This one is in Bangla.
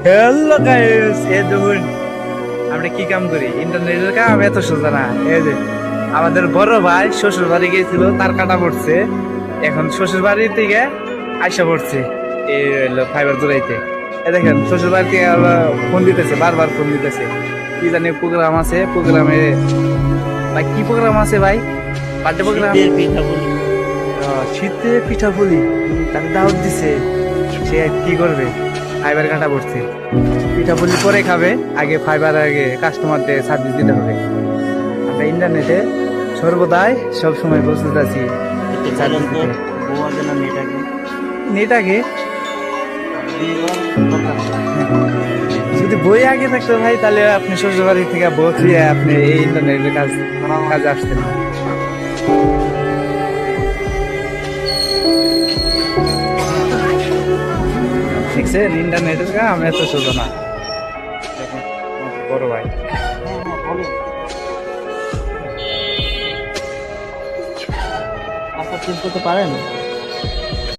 হ্যালো গাইস, এই দেখুন আমরা কি কাম করি। ইন্টারনেটের কাম এত সোজা না। এই যে আমাদের বড় ভাই শ্বশুর বাড়ি গিয়েছিল, তার কাটা পড়ছে, এখন শ্বশুর বাড়ি থেকে আইসা পড়ছে এই হলো ফাইবার জোড়াইতে। এই দেখেন শ্বশুর বাড়ি থেকে ফোন দিতেছে, বারবার ফোন দিতেছে। কি জানি প্রোগ্রাম আছে, প্রোগ্রামে ভাই কি প্রোগ্রাম আছে ভাই? Birthday program. শীতের পিঠা বলি। শীতে পিঠা পুলি, তাকে দাওয়াত দিছে। সে কি করবে? ফাইবার কাটা পড়ছে, পিঠা পুলি পরে খাবে, আগে ফাইবার, আগে কাস্টমারদের সার্ভিস দিতে হবে। আমরা ইন্টারনেটে সর্বদাই সব সময় প্রস্তুত আছি একটু সার্ভিস বলেন তো, দিতে। বউ আছে না মেয়েটাকে? নেট আগে, বিয়ে করার দরকার নেই। যদি বই আগে থাকতো ভাই, তাহলে আপনি শ্বশুর বাড়ি থেকে বই ফিরে আপনি এই ইন্টারনেটের কাজে আসতেন। দেখছেন ইন্টারনেটের কাজ আমি এত সোজা না। দেখেন, আমার বড় ভাই বলেন। আচ্ছা, চেঞ্জ করতে পারেন?